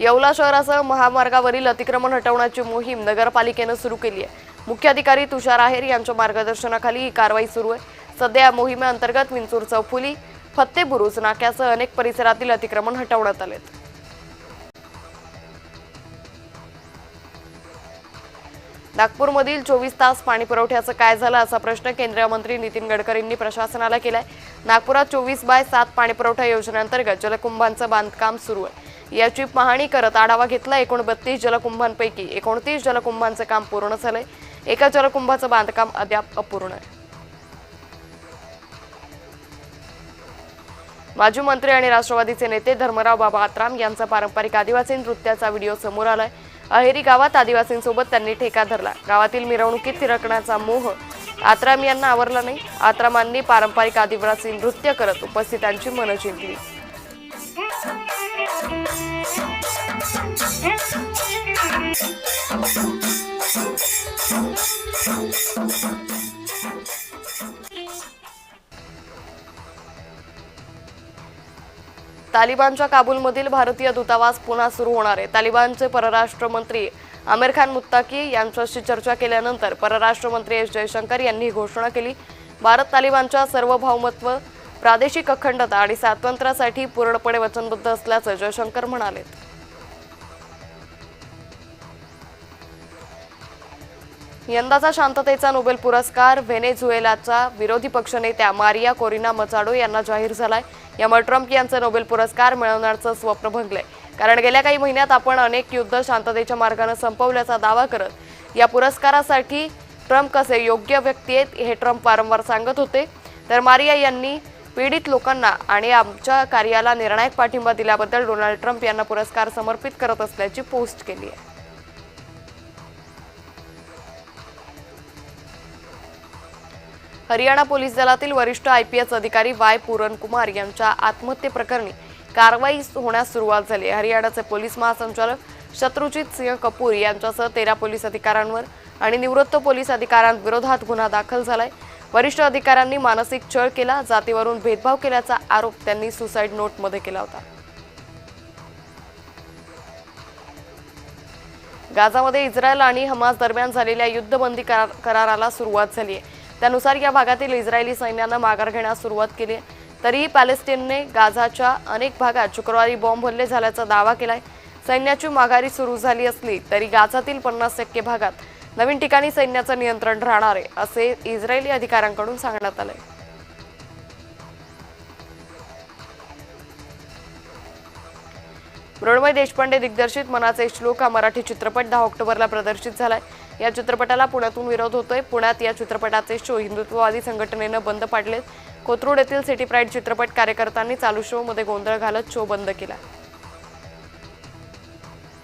येवला शहरासह महामार्गावरील अतिक्रमण हटवण्याची मोहीम नगरपालिकेने सुरू केली आहे। मुख्य अधिकारी तुषार आहेर यांच्या मार्गदर्शनाखाली ही कारवाई सुरू आहे। सध्या या मोहिमेअंतर्गत विंचूर चौफुली, फत्ते बुरुज नाक्यासह अनेक परिसरातील अतिक्रमण हटवण्यात आले। नागपूरमधील 24 तास पाणी पुरवठ्याचं काय झालं असा प्रश्न केंद्रीय मंत्री नितीन गडकरींनी प्रशासनाला केलाय। नागपुरात 24/7 पाणी पुरवठा योजनेअंतर्गत जलकुंभांचं बांधकाम सुरू आहे। याची पाहणी करत आढावा घेतला। 29 जलकुंभांपैकी 29 जलकुंभांचे काम पूर्ण झाले। एका जलकुंभाचं बांधकाम अद्याप अपूर्ण आहे। माजी मंत्री आणि राष्ट्रवादीचे नेते धर्मराव बाबा आत्राम यांचा पारंपरिक आदिवासी नृत्याचा व्हिडिओ समोर आलाय। अहेरी गावात आदिवासींसोबत त्यांनी ठेका धरला। गावातील मिरवणुकीत थिरकण्याचा मोह आत्राम यांना आवरला नाही। आत्रामांनी पारंपरिक आदिवासी नृत्य करत उपस्थितांची मनं जिंकली। तालिबानच्या काबूलमधील भारतीय दूतावास पुन्हा सुरू होणार आहे। तालिबानचे परराष्ट्र मंत्री आमिर खान मुत्ताकी यांच्याशी चर्चा केल्यानंतर परराष्ट्र मंत्री एस जयशंकर यांनी ही घोषणा केली। भारत तालिबानच्या सार्वभौमत्व, प्रादेशिक अखंडता आणि स्वातंत्र्यासाठी पूर्णपणे वचनबद्ध असल्याचं जयशंकर म्हणाले। यंदाचा शांततेचा नोबेल पुरस्कार व्हेनेझुएलाच्या विरोधी पक्षनेत्या मारिया कोरिना मचाडो यांना जाहीर झालाय। यामुळे ट्रम्प यांचे नोबेल पुरस्कार मिळवण्याचं स्वप्न भंगलंय। कारण गेल्या काही महिन्यात आपण अनेक युद्ध शांततेच्या मार्गाने संपवल्याचा दावा करत या पुरस्कारासाठी ट्रम्प कसे योग्य व्यक्ती आहेत हे ट्रम्प वारंवार सांगत होते। तर मारिया यांनी पीडित लोकांना आणि आमच्या कार्याला निर्णायक पाठिंबा दिल्याबद्दल डोनाल्ड ट्रम्प यांना पुरस्कार समर्पित करत असल्याची पोस्ट केली आहे। हरियाणा पोलीस दलातील वरिष्ठ IPS अधिकारी वाय पूरन कुमार यांच्या आत्महत्येप्रकरणी कारवाई होण्यास सुरुवात झाली आहे। हरियाणाचे पोलीस महासंचालक शत्रुजीत सिंह कपूर यांच्यासह 13 पोलीस अधिकाऱ्यांवर आणि निवृत्त पोलीस अधिकाऱ्यांविरोधात गुन्हा दाखल झालाय। वरिष्ठ अधिकाऱ्यांनी मानसिक छळ केला, जातीवरून भेदभाव केल्याचा आरोप त्यांनी सुसाईड नोटमध्ये केला होता। गाझामध्ये इस्रायल आणि हमास दरम्यान झालेल्या युद्धबंदी कराराला सुरुवात झाली आहे। त्यानुसार या भागातील इस्रायली सैन्याने माघार घेण्यास सुरुवात केली आहे। तरीही पॅलेस्टाईनने गाझाच्या अनेक भागात शुक्रवारी बॉम्ब हल्ले झाल्याचा दावा केलाय। सैन्याची माघारी सुरू झाली असली तरी गाझातील 50% भागात नवीन ठिकाणी सैन्याचं नियंत्रण राहणार आहे असे इस्रायली अधिकाऱ्यांकडून सांगण्यात आले। मृण्मयी देशपांडे दिग्दर्शित मनाचे श्लोक हा मराठी चित्रपट 10 ऑक्टोबरला प्रदर्शित झालाय। या चित्रपटाला पुण्यातून विरोध होतोय। पुण्यात या चित्रपटाचे शो हिंदुत्ववादी संघटनेने बंद पाडलेत। कोथरूड येथील सिटी प्राईड चित्रपट कार्यकर्त्यांनी चालू शो मध्ये गोंधळ घालत शो बंद केला।